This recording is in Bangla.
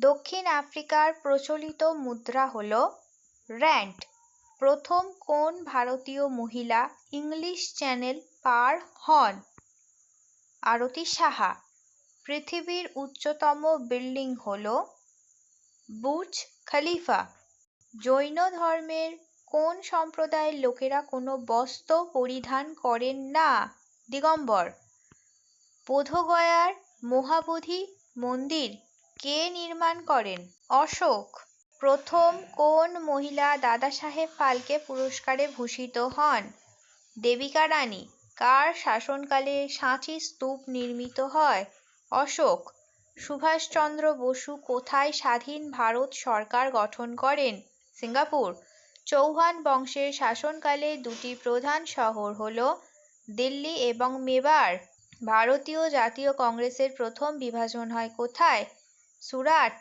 দক্ষিণ আফ্রিকার প্রচলিত মুদ্রা হল র্যান্ড। প্রথম কোন ভারতীয় মহিলা ইংলিশ চ্যানেল পার হন? আরতি সাহা। পৃথিবীর উচ্চতম বিল্ডিং হল বুর্জ খলিফা। জৈন ধর্মের কোন সম্প্রদায়ের লোকেরা কোনো বস্ত্র পরিধান করেন না? দিগম্বর। বোধগয়ার মহাবোধি মন্দির কে নির্মাণ করেন? অশোক। প্রথম কোন মহিলা দাদাসাহেব ফালকে পুরস্কারে ভূষিত হন? দেবিকা রানী। কার শাসনকালে সাঁচি স্তূপ নির্মিত হয়? অশোক। সুভাষচন্দ্র বসু কোথায় স্বাধীন ভারত সরকার গঠন করেন? সিঙ্গাপুর। চৌহান বংশের শাসনকালে দুটি প্রধান শহর হল দিল্লি এবং মেবার। ভারতীয় জাতীয় কংগ্রেসের প্রথম বিভাজন হয় কোথায়? সুরাট।